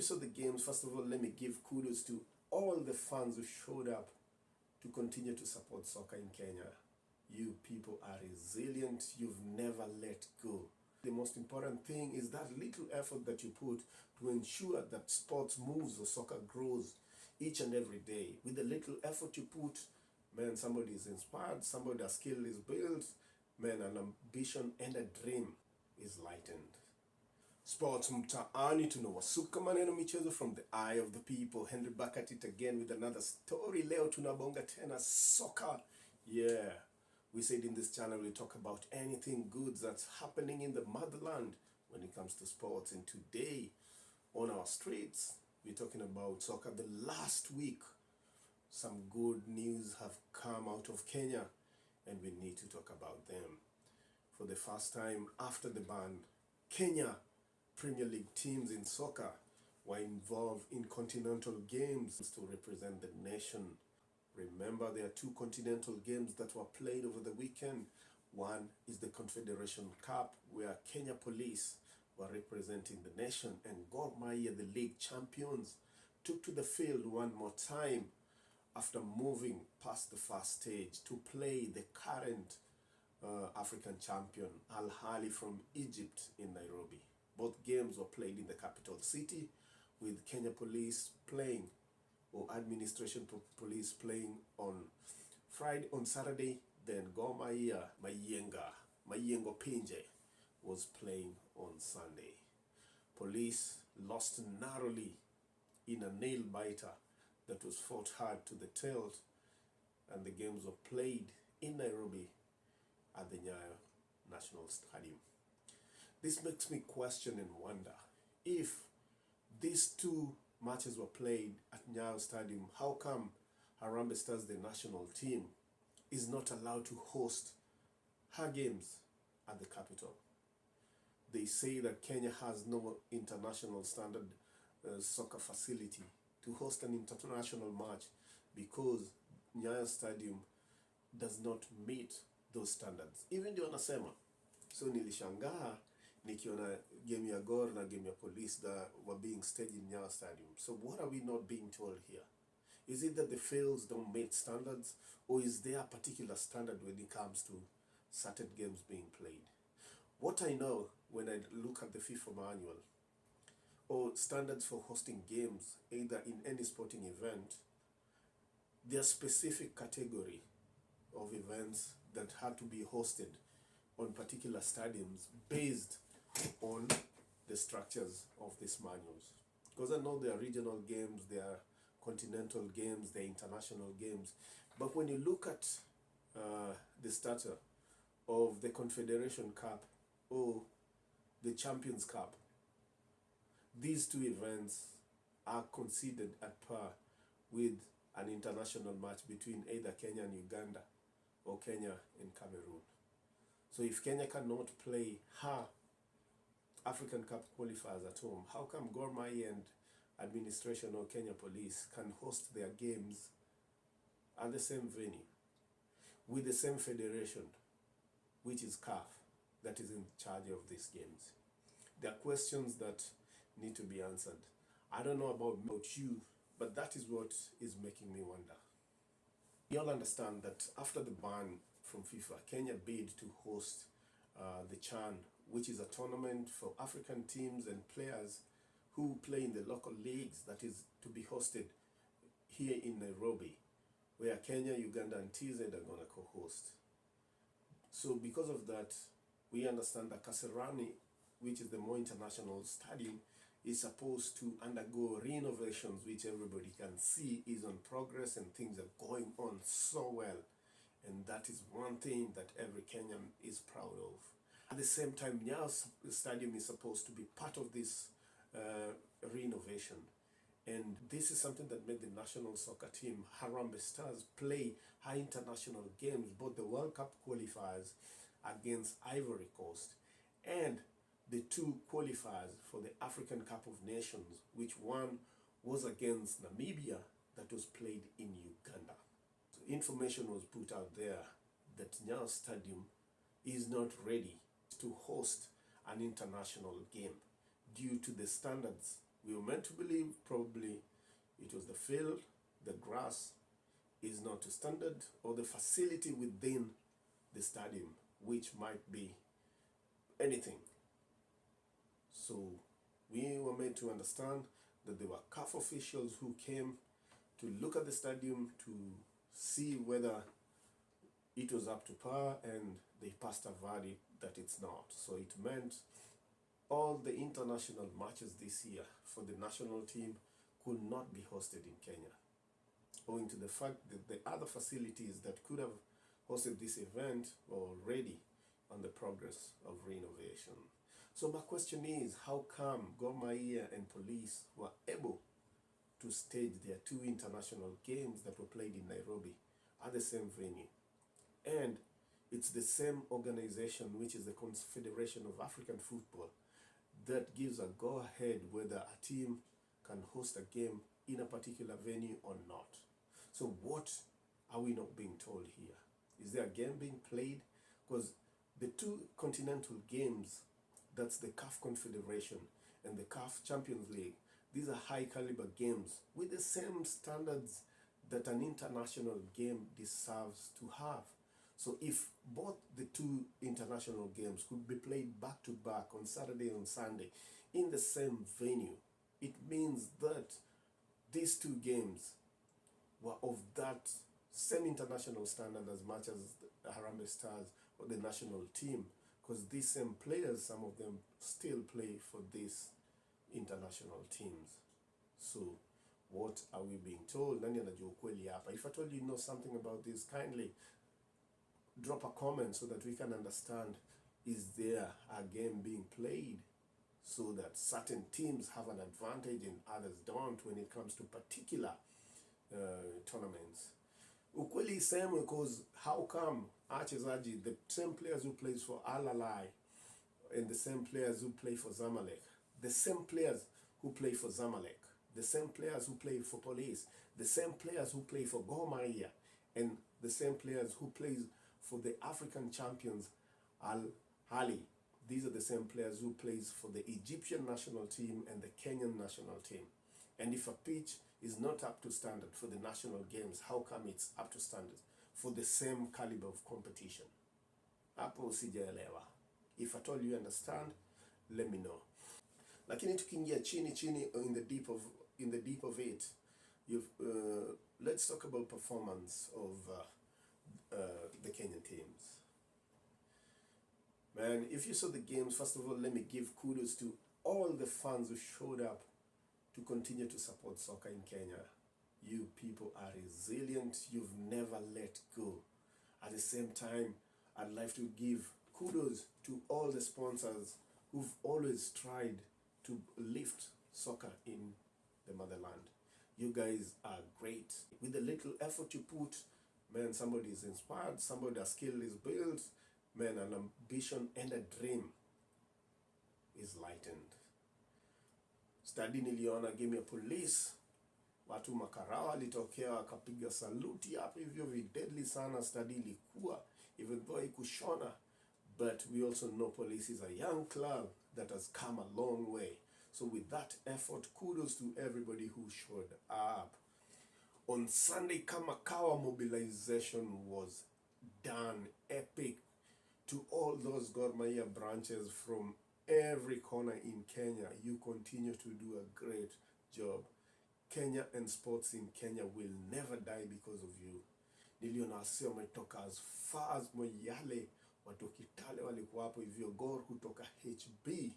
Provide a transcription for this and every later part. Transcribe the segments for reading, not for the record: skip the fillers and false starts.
you saw the games, first of all, let me give kudos to all the fans who showed up to continue to support soccer in Kenya. You people are resilient. You've never let go. The most important thing is that little effort that you put to ensure that sports moves or soccer grows each and every day. With the little effort you put, man, somebody is inspired, somebody's skill is built, man, an ambition and a dream is lightened. Sports mtaani tunawasuka maneno michezo from the eye of the people. Henry back at it again with another story. Leo tunabonga tena soccer. Yeah, we said in this channel we talk about anything good that's happening in the motherland when it comes to sports. And today on our streets we're talking about soccer. The last week some good news have come out of Kenya and we need to talk about them. For the first time after the ban, Kenya Premier League teams in soccer were involved in continental games to represent the nation. Remember, there are two continental games that were played over the weekend. One is the Confederation Cup, where Kenya Police were representing the nation, and Gor Mahia, the league champions, took to the field one more time after moving past the first stage to play the current African champion, Al Ahly from Egypt in Nairobi. Both games were played in the capital city, with Kenya Police playing, or administration police playing on Saturday. Then Gor Mahia, Mayengo Pinje was playing on Sunday. Police lost narrowly in a nail biter that was fought hard to the tilt, and the games were played in Nairobi at the Nyayo National Stadium. This makes me question and wonder, if these two matches were played at Nyayo Stadium, how come Harambee Stars, the national team, is not allowed to host her games at the capital? They say that Kenya has no international standard soccer facility to host an international match because Nyayo Stadium does not meet those standards. Even ndio wanasema. So nilishangaa nikiona game ya Gor na game ya Police that were being staged in Nyayo Stadium. So what are we not being told here? Is it that the fields don't meet standards, or is there a particular standard when it comes to certain games being played? What I know when I look at the FIFA manual or standards for hosting games, either in any sporting event, there are specific category of events that had to be hosted on particular stadiums based on the structures of these manuals. Because I know there are regional games, there are continental games, there are international games. But when you look at the starter of the Confederation Cup or the Champions Cup, these two events are considered at par with an international match between either Kenya and Uganda or Kenya and Cameroon. So if Kenya cannot play her African Cup qualifiers at home, how come Gor Mahia and administration or Kenya Police can host their games at the same venue with the same federation, which is CAF, that is in charge of these games? There are questions that need to be answered. I don't know about you, but that is what is making me wonder. We all understand that after the ban from FIFA, Kenya bid to host the CHAN, which is a tournament for African teams and players who play in the local leagues, that is to be hosted here in Nairobi, where Kenya, Uganda, and TZ are going to co-host. So because of that, we understand that Kasarani, which is the more international stadium, is supposed to undergo renovations, which everybody can see is on progress and things are going on so well. And that is one thing that every Kenyan is proud of. At the same time, Nyayo Stadium is supposed to be part of this renovation. And this is something that made the national soccer team, Harambee Stars, play high international games, both the World Cup qualifiers against Ivory Coast and the two qualifiers for the African Cup of Nations, which one was against Namibia, that was played in Uganda. So information was put out there that Nyayo Stadium is not ready to host an international game due to the standards We were meant to believe probably it was the field, the grass is not to standard, or the facility within the stadium, which might be anything. So we were made to understand that there were CAF officials who came to look at the stadium to see whether it was up to par, and they passed a verdict that it's not. So it meant all the international matches this year for the national team could not be hosted in Kenya, owing to the fact that the other facilities that could have hosted this event were already on the progress of renovation. So my question is, how come Gor Mahia and police were able to stage their two international games that were played in Nairobi at the same venue? And it's the same organization, which is the Confederation of African Football, that gives a go-ahead whether a team can host a game in a particular venue or not. So what are we not being told here? Is there a game being played? Because the two continental games, that's the CAF Confederation and the CAF Champions League, these are high caliber games with the same standards that an international game deserves to have. So if both the two international games could be played back to back on Saturday and Sunday in the same venue, it means that these two games were of that same international standard as much as the Harambee Stars or the national team, because these same players, some of them still play for these international teams. So what are we being told? Nani anajua ukweli hapa? If at all you know something about this, kindly drop a comment so that we can understand, is there a game being played so that certain teams have an advantage and others don't when it comes to particular tournaments? Ukweli is same, because how come wachezaji, the same players who plays for Al Ahly and the same players who play for Zamalek, the same players who play for Zamalek, the same players who play for Police, the same players who play for Gor Mahia, and the same players who plays for the African champions Al Ahly, these are the same players who plays for the Egyptian national team and the Kenyan national team. And if a pitch is not up to standard for the national games, how come it's up to standard for the same caliber of competition? Hapo sijaelewa. If at all you understand, let me know. Lakini tukiingia chini in the deep of it, let's talk about performance of the Kenyan teams. Man, if you saw the games, first of all, let me give kudos to all the fans who showed up to continue to support soccer in Kenya. You people are resilient. You've never let go. At the same time, I'd like to give kudos to all the sponsors who've always tried to lift soccer in the motherland. You guys are great. With the little effort you put, man, somebody is inspired, somebody's skill is built, man, an ambition and a dream is lightened. Study niliona game ya Police, watu makarawa litokea wakapiga saluti hapo hivyo deadly sana. Study ilikuwa, even though ikushona, but we also know Police is a young club that has come a long way. So with that effort, kudos to everybody who showed up. On Sunday, Kamakawa mobilization was done, epic, to all those Gor Mahia branches from every corner in Kenya. You continue to do a great job. Kenya and sports in Kenya will never die because of you. Niliona wase wametoka as far as Moyale, watu Kitale walikuwa hapo hivyo, Gor kutoka HB,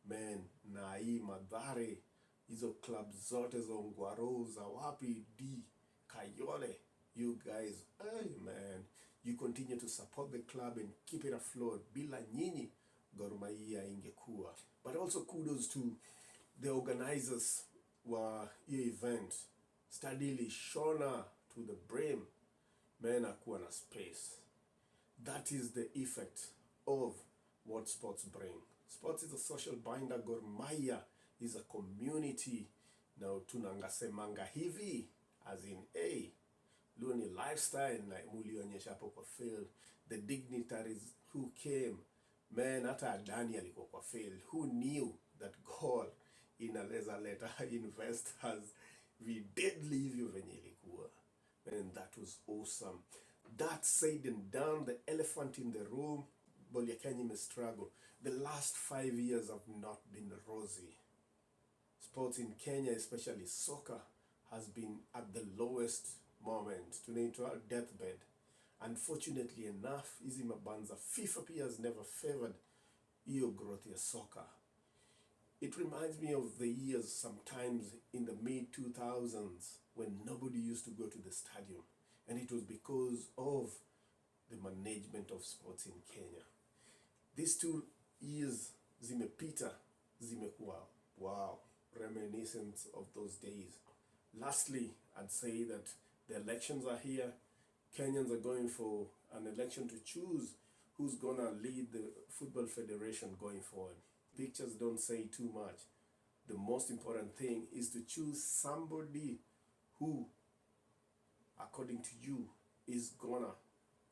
man, na hii Mathare, hizo club zote za Ongwaro, za wapi, D, Kayole, you guys, hey man, you continue to support the club and keep it afloat. Bila nyinyi, Gor Mahia ingekuwa. But also kudos to the organizers wa hiyo event. Stadili shona to the brim, man, akuwa na space. That is the effect of what sports bring. Sports is a social binder. Gor Mahia is a community. Now tunangasemanga hivi, as in, hey, luni lifestyle na mulionyesha hapo kwa field. The dignitaries who came, man, hata Dani alikuwa kwa field. Who knew that God inaweza leta investors videdli hivyo venye ilikuwa. And that was awesome. That said and done, the elephant in the room, ball ya Kenya imestruggle. The last 5 years have not been rosy. Sports in Kenya, especially soccer, has been at the lowest moment. Tunaitwa deathbed. Unfortunately enough, hizi mabanza, FIFA pia has never favored hiyo growth ya soccer. It reminds me of the years sometimes in the mid-2000s when nobody used to go to the stadium. And it was because of the management of sports in Kenya. These 2 years zimepita, zimekuwa, wow, reminiscent of those days. Lastly, I'd say that the elections are here. Kenyans are going for an election to choose who's gonna lead the Football Federation going forward. Pictures don't say too much. The most important thing is to choose somebody who, according to you, is gonna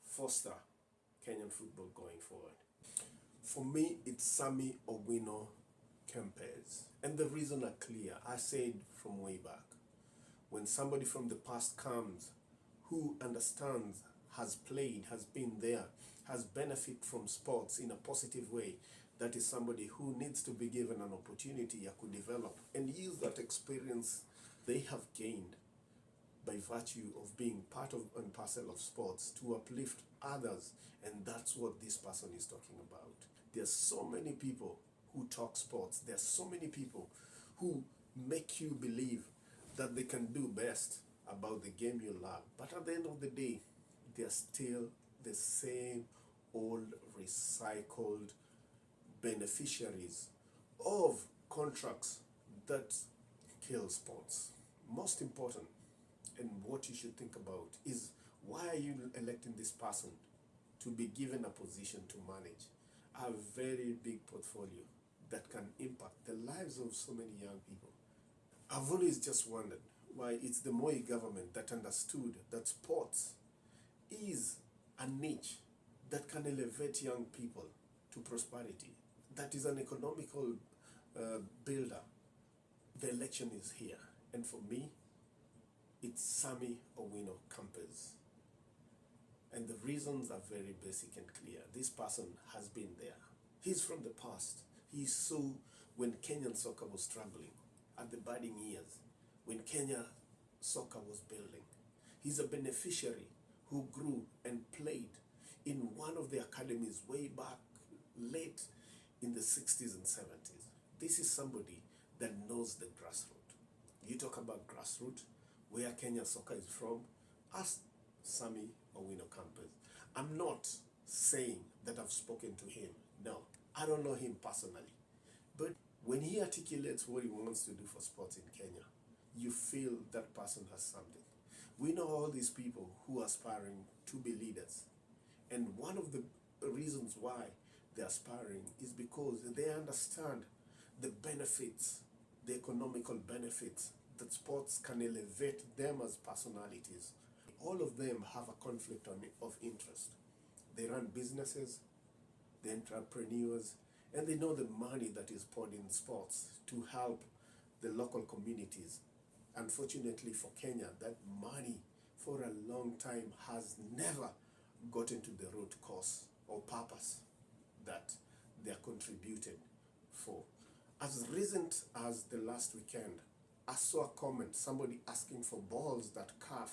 foster Kenyan football going forward. For me, it's Sammy Owino Kempes. And the reason are clear. I said from way back. When somebody from the past comes who understands, has played, has been there, has benefited from sports in a positive way, that is somebody who needs to be given an opportunity to develop and use that experience they have gained by virtue of being part of and parcel of sports to uplift others. And that's what this person is talking about. There's so many people who talk sports. There's so many people who make you believe that they can do best about the game you love. But at the end of the day, they're still the same old recycled beneficiaries of contracts that kill sports. Most important, and what you should think about, is why are you electing this person to be given a position to manage a very big portfolio that can impact the lives of so many young people? I've always just wondered why it's the Moi government that understood that sports is a niche that can elevate young people to prosperity, that is an economical builder. The election is here, and for me, it's Sammy Owino Kempes. And the reasons are very basic and clear. This person has been there. He's from the past. He saw when Kenyan soccer was struggling at the budding years, when Kenya soccer was building. He's a beneficiary who grew and played in one of the academies way back late in the 60s and 70s. This is somebody that knows the grassroots. You talk about grassroots, where Kenya soccer is from, ask Sammy Owino Kempes. I'm not saying that I've spoken to him. No, I don't know him personally. But when he articulates what he wants to do for sports in Kenya, you feel that person has something. We know all these people who are aspiring to be leaders. And one of the reasons why they're aspiring is because they understand the benefits, the economical benefits that sports can elevate them as personalities. All of them have a conflict of interest. They run businesses, they're entrepreneurs, and they know the money that is poured in sports to help the local communities. Unfortunately for Kenya, that money for a long time has never gotten to the root cause or purpose that they are contributed for. As recent as the last weekend, I saw a comment, somebody asking for balls that CAF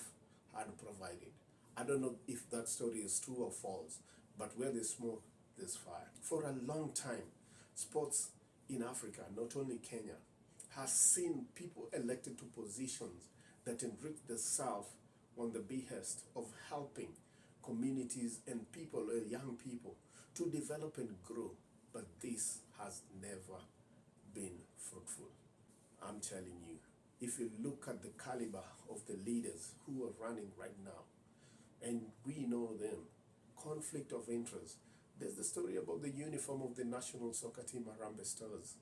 had provided. I don't know if that story is true or false, but where there's smoke, there's fire. For a long time, sports in Africa, not only Kenya, has seen people elected to positions that enrich the South on the behest of helping communities and people, young people, to develop and grow. But this has never been fruitful. I'm telling you, if you look at the caliber of the leaders who are running right now, and we know them, conflict of interest. There's the story about the uniform of the national soccer team, Harambee Stars.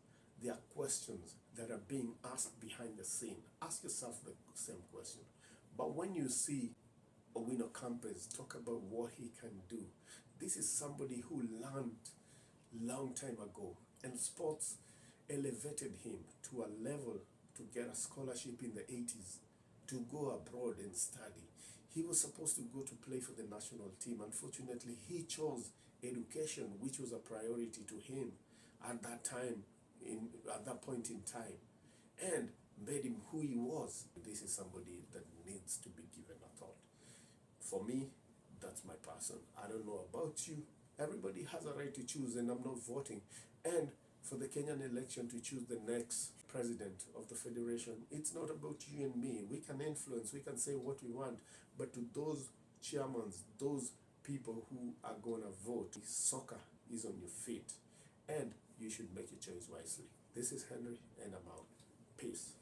There are questions that are being asked behind the scene. Ask yourself the same question. But when you see Owino Kempes talk about what he can do, this is somebody who learned long time ago. And sports elevated him to a level to get a scholarship in the 80s to go abroad and study. He was supposed to go to play for the national team. Unfortunately, he chose education, which was a priority to him at that time, at that point in time, and made him who he was. This is somebody that needs to be given a thought. For me, that's my person. I don't know about you. Everybody has a right to choose, and I'm not voting. And for the Kenyan election to choose the next president of the federation, it's not about you and me. We can influence, we can say what we want, but to those chairmen, those people who are going to vote, soccer is on your feet, and you should make your choice wisely. This is Henry, and I'm out. Peace.